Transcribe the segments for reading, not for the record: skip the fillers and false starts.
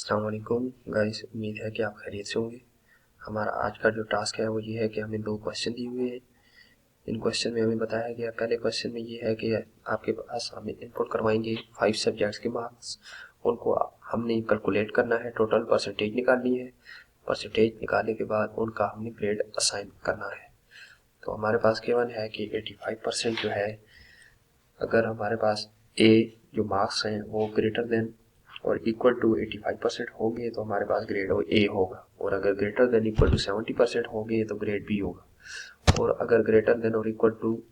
अस्सलाम वालेकुम गाइस, उम्मीद है कि आप खैरियत से होंगे। हमारा आज का जो टास्क है वो ये है कि हमें 2 क्वेश्चन दिए हुए हैं। इन क्वेश्चन में हमें बताया गया, पहले क्वेश्चन में ये है कि आपके पास हमें इनपुट करवाएंगे 5 सब्जेक्ट्स के मार्क्स। उनको हमने कैलकुलेट करना है, टोटल परसेंटेज निकालनी है। परसेंटेज निकालने के बाद उनका हमने ग्रेड असाइन करना है। तो हमारे पास केवल है कि 85% जो है, अगर हमारे पास ए जो मार्क्स हैं वो ग्रेटर देन और इक्वल टू 85% होंगे तो हमारे पास ग्रेड ए होगा, और अगर ग्रेटर देन इक्वल टू 70% होंगे तो ग्रेड बी होगा, और अगर ग्रेटर देन और इक्वल टू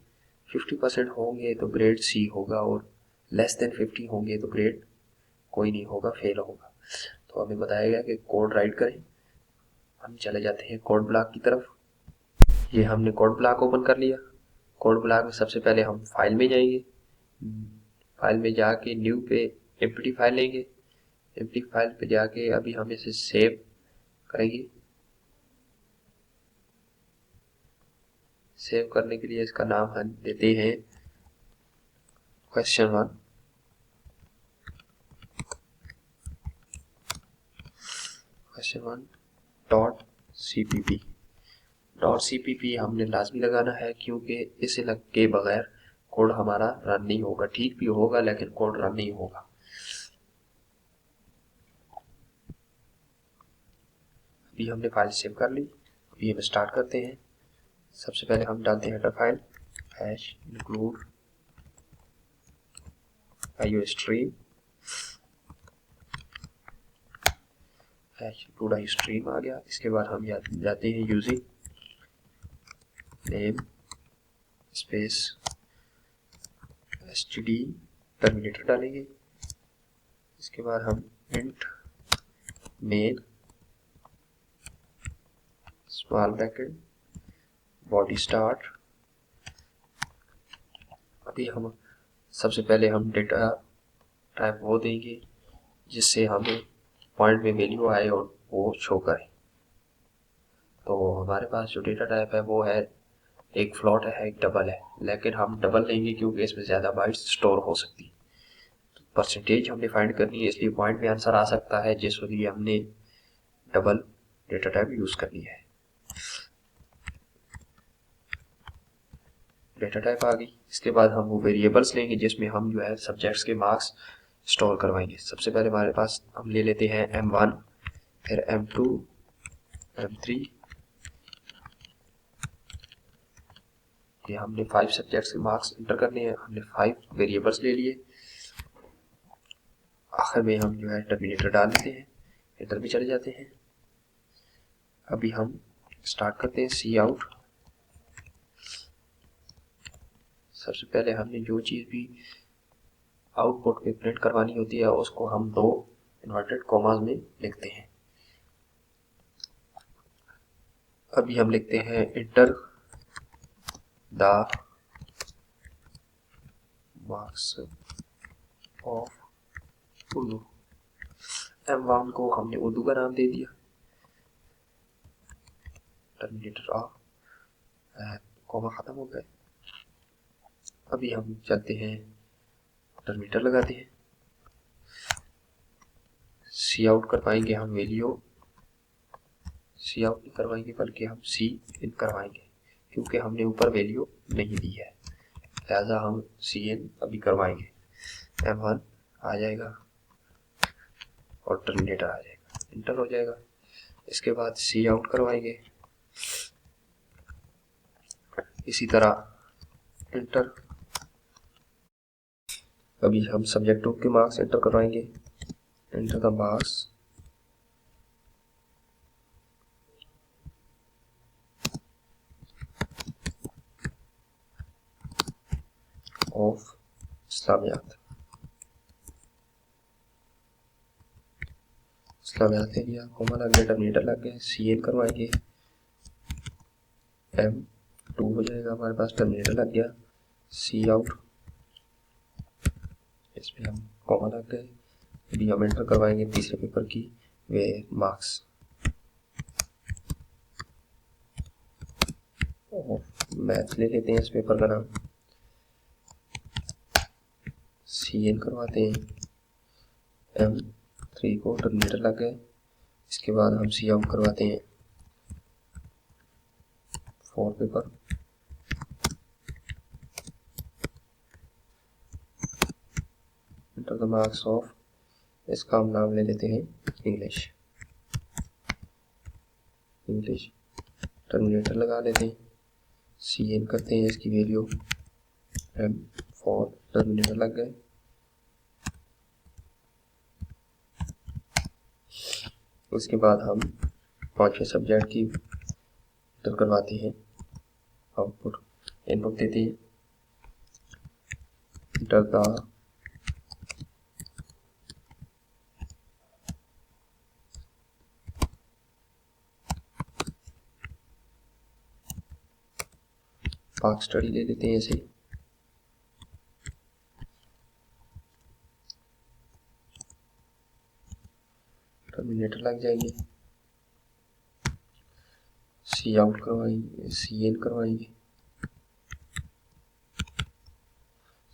50% होंगे तो ग्रेड सी होगा, और लेस देन 50 होंगे तो ग्रेड कोई नहीं होगा, फेल होगा। तो हमें बताया गया कि कोड राइट करें। हम चले जाते हैं कोड ब्लॉक की तरफ। ये हमने कोड ब्लॉक ओपन कर लिया। कोड ब्लॉक में सबसे पहले हम फाइल में जाएंगे। फाइल में जाके न्यू पे एम्प्टी फाइल लेंगे। एम्प्टी फाइल पे जाके अभी हम इसे सेव करेंगे। सेव करने के लिए इसका नाम हम देते हैं question1। question1.cpp हमने लाजमी लगाना है, क्योंकि इसे लग के बगैर कोड हमारा रन नहीं होगा। ठीक भी होगा लेकिन कोड रन नहीं होगा। अभी हमने फाइल सेव कर ली। अभी हम स्टार्ट करते हैं। सबसे पहले हम डालते हैं header file #include iostream #include आ गया। इसके बाद हम जाते हैं using name space std terminator डालेंगे। इसके बाद हम int main small bracket body start. अभी हम सबसे पहले हम डेटा टाइप वो देंगे जिससे हमें पॉइंट में वैल्यू आए और वो शो करे। तो हमारे पास जो डेटा टाइप है वो है, एक फ्लोट है, एक डबल है, लेकिन हम डबल लेंगे क्योंकि इसमें ज़्यादा बाइट्स स्टोर हो सकती है। तो परसेंटेज हमने फाइंड करनी है, इसलिए पॉइंट में आंसर आ सकता है, जिस लिए हमने डबल डेटा टाइप यूज़ करनी है। डेटा टाइप आ गई। इसके बाद हम वो वेरिएबल्स लेंगे जिसमें हम जो है सब्जेक्ट्स के मार्क्स स्टोर करवाएंगे। सबसे पहले हमारे पास हम ले लेते हैं M1, फिर M2, M3। ये हमने 5 सब्जेक्ट्स के मार्क्स इंटर करने हैं। हमने 5 वेरिएबल्स ले लिए। आखिर में हम जो है टर्मिनेटर डाल देते हैं, इंटर भी चले जाते हैं। अभी हम स्टार्ट करते हैं सी आउट। सबसे पहले हमने जो चीज़ भी आउटपुट पे प्रिंट करवानी होती है उसको हम 2 इन्वर्टेड कॉमास में लिखते हैं। अभी हम लिखते हैं inter the marks of Urdu. M1 को हमने उर्दू का नाम दे दिया। टर्मिनेटर ऑफ, कॉमा ख़त्म हो गए। अभी हम चलते हैं टर्मिनेटर लगाते हैं। सी आउट कर पाएंगे हम वैल्यू, सी आउट नहीं करवाएंगे बल्कि हम सी इन करवाएंगे, क्योंकि हमने ऊपर वैल्यू नहीं दी है, लिहाजा हम सी इन अभी करवाएंगे। M1 आ जाएगा और टर्मिनेटर आ जाएगा, इंटर हो जाएगा। इसके बाद सी आउट करवाएंगे, इसी तरह इंटर। अभी हम सब्जेक्ट 2 के मार्क्स इंटर करवाएंगे। Enter the marks of Islamiat. Islamiat ले लिया, कॉमा लग गया, टर्मिनेटर लग गया, सी इन करवाएंगे। M2 हो जाएगा हमारे पास, टर्मिनेटर लग गया, सी आउट, इसमें हम कॉमा लग गए। अभी हम एंटर करवाएंगे तीसरे पेपर की वे मार्क्स। मैथ ले लेते हैं इस पेपर का नाम, सी एन करवाते हैं। M3 3 को टर्मिनेटर लग गए। इसके बाद हम सी आउट करवाते हैं 4 paper, enter the marks of, इसका हम नाम ले लेते हैं इंग्लिश। टर्मिनेटर लगा लेते हैं, सी एन करते हैं, इसकी वैल्यू M4, टर्मिनेटर लग गए। उसके बाद हम 5वें सब्जेक्ट की एंटर करवाते हैं, आउटपुट इनपुट देते हैं, एंटर द पार्क स्टडी ले लेते हैं इसे। टर्मिनेटर लग जाएंगे, सी आउट करवाएंगे, सी एन करवाएंगे,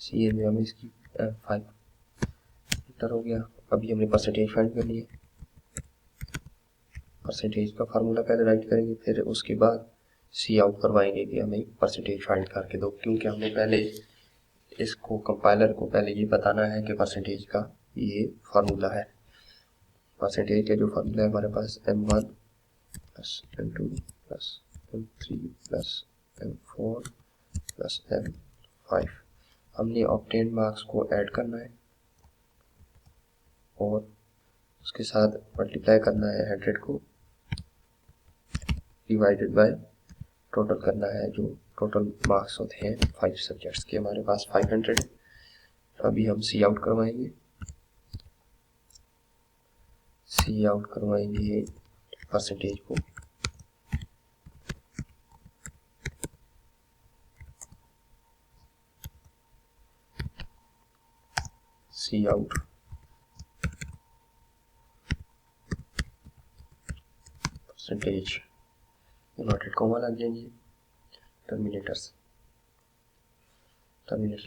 सी एन में हमें इसकी 5 एंटर हो गया। अभी हमने परसेंटेज फाइंड करनी है, परसेंटेज का फार्मूला पहले राइट करेंगे, फिर उसके बाद सी आउट करवाएंगे कि हमें परसेंटेज फाइंड करके दो, क्योंकि हमने पहले इसको कंपाइलर को पहले ये बताना है कि परसेंटेज का ये फार्मूला है। परसेंटेज का जो फार्मूला है हमारे पास M1 plus M2 plus M3 plus M4 plus M5। हमने ऑब्टेन मार्क्स को ऐड करना है और उसके साथ मल्टीप्लाई करना है 100 को, डिवाइडेड बाय टोटल करना है जो टोटल मार्क्स होते हैं 5 सब्जेक्ट्स के, हमारे पास 500 है। अभी हम सी आउट करवाएंगे, सी आउट करवाएंगे परसेंटेज को, सी आउट परसेंटेज, इन्वर्टेड कॉमा लग जाएंगे, टर्मिनेटर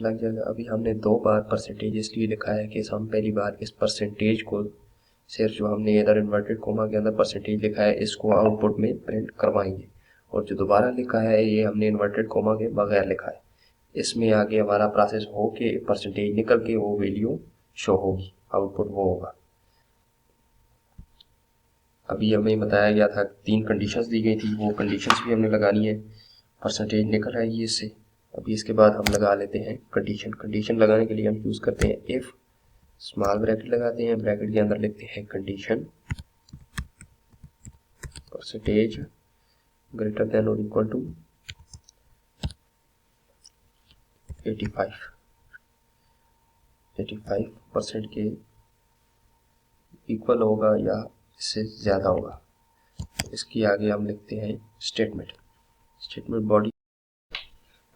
लग जाएगा। अभी हमने 2 बार परसेंटेज इसलिए लिखा है कि हम पहली बार इस परसेंटेज को सिर्फ जो हमने इधर इन्वर्टेड कॉमा के अंदर परसेंटेज लिखा है इसको आउटपुट में प्रिंट करवाएंगे, और जो दोबारा लिखा है ये हमने इन्वर्टेड कॉमा के बगैर लिखा है। इसमें आगे हमारा प्रोसेस हो के परसेंटेज निकल के वो वैल्यू शो होगी, आउटपुट वो होगा। अभी हमें बताया गया था 3 कंडीशंस दी गई थी, वो कंडीशंस भी हमने लगानी है, परसेंटेज निकल आएगी इससे। अभी इसके बाद हम लगा लेते हैं कंडीशन लगाने के लिए हम यूज़ करते हैं इफ़, स्मॉल ब्रैकेट लगाते हैं, ब्रैकेट के अंदर लिखते हैं कंडीशन परसेंटेज ग्रेटर देन और इक्वल टू 85% के इक्वल होगा या इससे ज़्यादा होगा। इसके आगे हम लिखते हैं स्टेटमेंट बॉडी।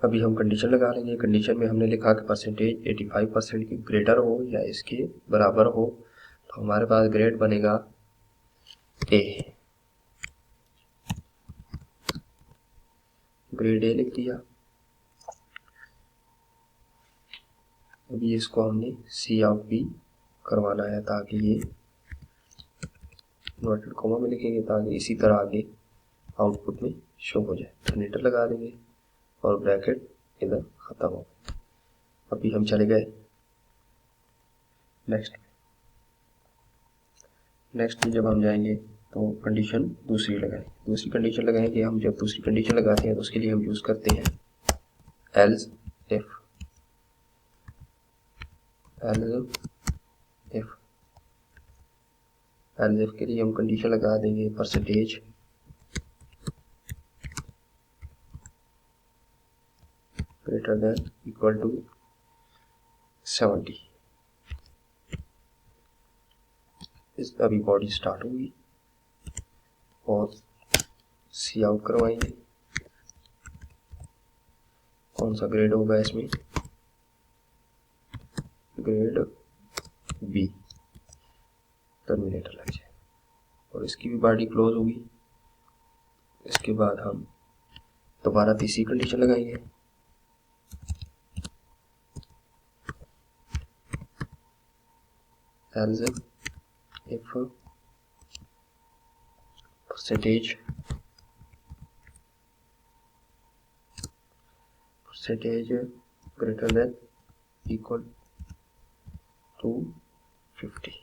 अभी हम कंडीशन लगा लेंगे, कंडीशन में हमने लिखा कि परसेंटेज 85% की ग्रेटर हो या इसके बराबर हो, तो हमारे पास ग्रेड बनेगा ए, ग्रेड ए लिख दिया। अभी इसको हमने सी आउट भी करवाना है ताकि ये इन्वर्टेड कॉमा में लिखेंगे ताकि इसी तरह आगे आउटपुट में शो हो जाए। टर्मिनेटर लगा देंगे और ब्रैकेट इधर खत्म हो। अभी हम चले गए नेक्स्ट में जब हम जाएंगे तो कंडीशन दूसरी कंडीशन लगाएंगे। हम जब दूसरी कंडीशन लगाते हैं तो उसके लिए हम यूज़ करते हैं एल्स इफ के लिए हम कंडीशन लगा देंगे percentage greater than equal to 70। इस अभी बॉडी स्टार्ट होगी और सी आउट करवाएंगे। कौन सा ग्रेड होगा इसमें, ग्रेड बी, टर्मिनेटर लग जाए और इसकी भी बॉडी क्लोज होगी। इसके बाद हम दोबारा तीसरी कंडीशन लगाएंगे, if percentage greater than equal to 50।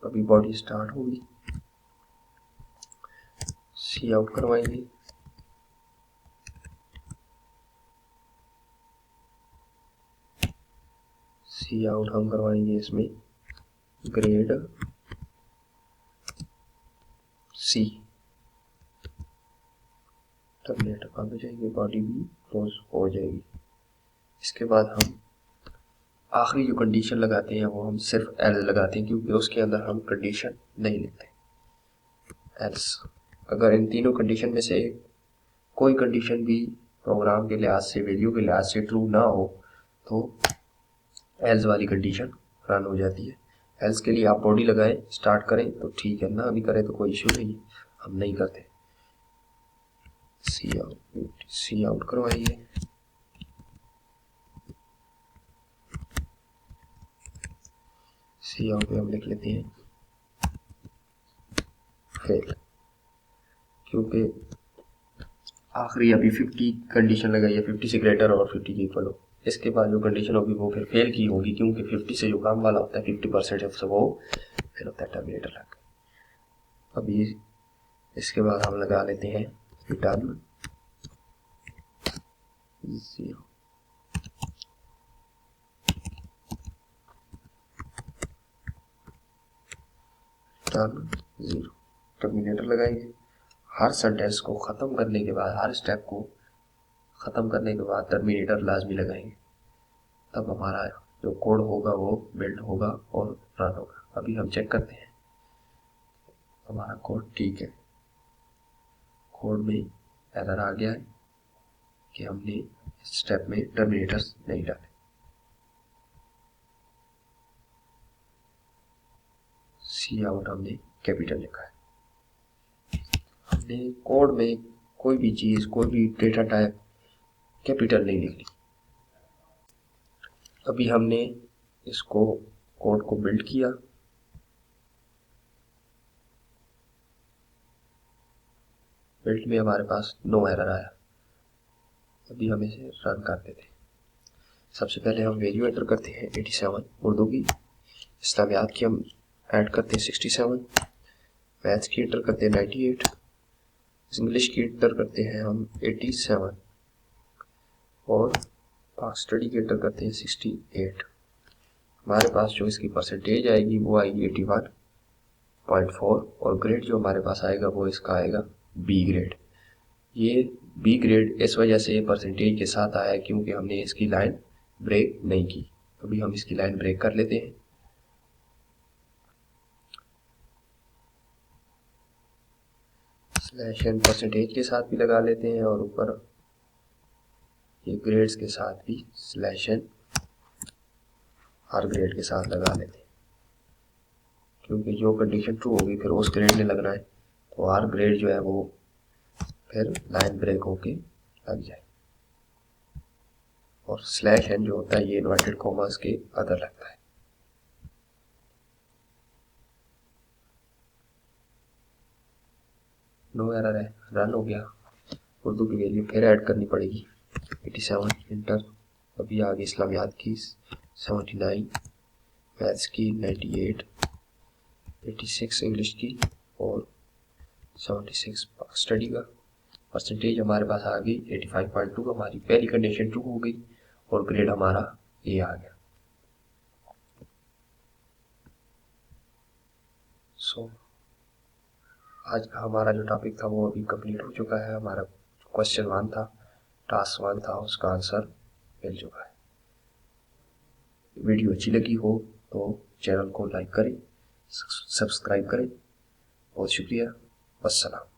अभी बॉडी स्टार्ट होगी, सी आउट करवाएंगे, सी आउट हम करवाएंगे इसमें ग्रेड सी, टर्मिनेटर बंद हो जाएगी, बॉडी भी क्लोज हो जाएगी। इसके बाद हम आखिरी जो कंडीशन लगाते हैं वो हम सिर्फ एल्स लगाते हैं, क्योंकि उसके अंदर हम कंडीशन नहीं लिखते। एल्स अगर इन तीनों कंडीशन में से कोई कंडीशन भी प्रोग्राम के लिहाज से, वैल्यू के लिहाज से ट्रू ना हो तो एल्स वाली कंडीशन रन हो जाती है। एल्स के लिए आप बॉडी लगाएं, स्टार्ट करें तो ठीक है, ना भी करें तो कोई इशू नहीं, हम नहीं करते। सी आउट करवाइए, सी आउट पे हम लिख लेते हैं फेल, क्योंकि आखिरी अभी 50 कंडीशन लगाई है, 50 से ग्रेटर और 50 के इक्वल हो। इसके बाद जो कंडीशन होगी वो फिर फेल की होगी, क्योंकि 50 से जो काम वाला होता है 50% से वो फेल होता है, टर्मिनेटर लग। अभी इसके बाद हम लगा लेते हैं रिटर्न 0। टर्न 0 टर्मिनेटर लगाएंगे। हर सेंटेंस को ख़त्म करने के बाद, हर स्टेप को ख़त्म करने के बाद टर्मिनेटर लाजमी लगाएंगे, तब हमारा जो कोड होगा वो बिल्ड होगा और रन होगा। अभी हम चेक करते हैं हमारा कोड ठीक है। कोड में एरर आ गया है कि हमने इस स्टेप में टर्मिनेटर्स नहीं डाले। सी आउट हमने कैपिटल लिखा है। हमने कोड में कोई भी चीज़, कोई भी डेटा टाइप कैपिटल नहीं लिखनी। अभी हमने इसको कोड को बिल्ड किया, बिल्ड में हमारे पास नो एरर आया। अभी हम इसे रन कर देते हैं। सबसे पहले हम वैल्यू एंटर करते हैं 87 उर्दू की, इस्लामियात की हम ऐड करते हैं 67, मैथ्स की एंटर करते हैं 98, इंग्लिश की एंटर करते हैं हम 87 और पाक स्टडी की एंटर करते हैं 68। हमारे पास जो इसकी परसेंटेज आएगी वो आएगी 81.4 और ग्रेड जो हमारे पास आएगा वो इसका आएगा बी ग्रेड। ये बी ग्रेड इस वजह से परसेंटेज के साथ आया क्योंकि हमने इसकी लाइन ब्रेक नहीं की। अभी हम इसकी लाइन ब्रेक कर लेते हैं। स्लैश एन परसेंटेज के साथ भी लगा लेते हैं और ऊपर ये ग्रेड्स के साथ भी स्लैश एन हर ग्रेड के साथ लगा लेते हैं, क्योंकि जो कंडीशन ट्रू होगी फिर उस ग्रेड में लगना है, तो हर ग्रेड जो है वो फिर लाइन ब्रेक होके लग जाए। और स्लैश एन जो होता है ये इन्वर्टेड कॉमास के अंदर लगता है। नो एरर है, रन हो गया। उर्दू की वैल्यू फिर ऐड करनी पड़ेगी 87 इंटर। अभी आगे इस्लामियात की 79, मैथ्स की 98, 86 इंग्लिश की और 76 स्टडी का। परसेंटेज हमारे पास आ गई 85.2। हमारी पहली कंडीशन ट्रू हो गई और ग्रेड हमारा ए आ गया। सो आज का हमारा जो टॉपिक था वो अभी कंप्लीट हो चुका है। हमारा क्वेश्चन 1 था, टास्क 1 था, उसका आंसर मिल चुका है। वीडियो अच्छी लगी हो तो चैनल को लाइक करें, सब्सक्राइब करें। बहुत शुक्रिया, वस्सलाम।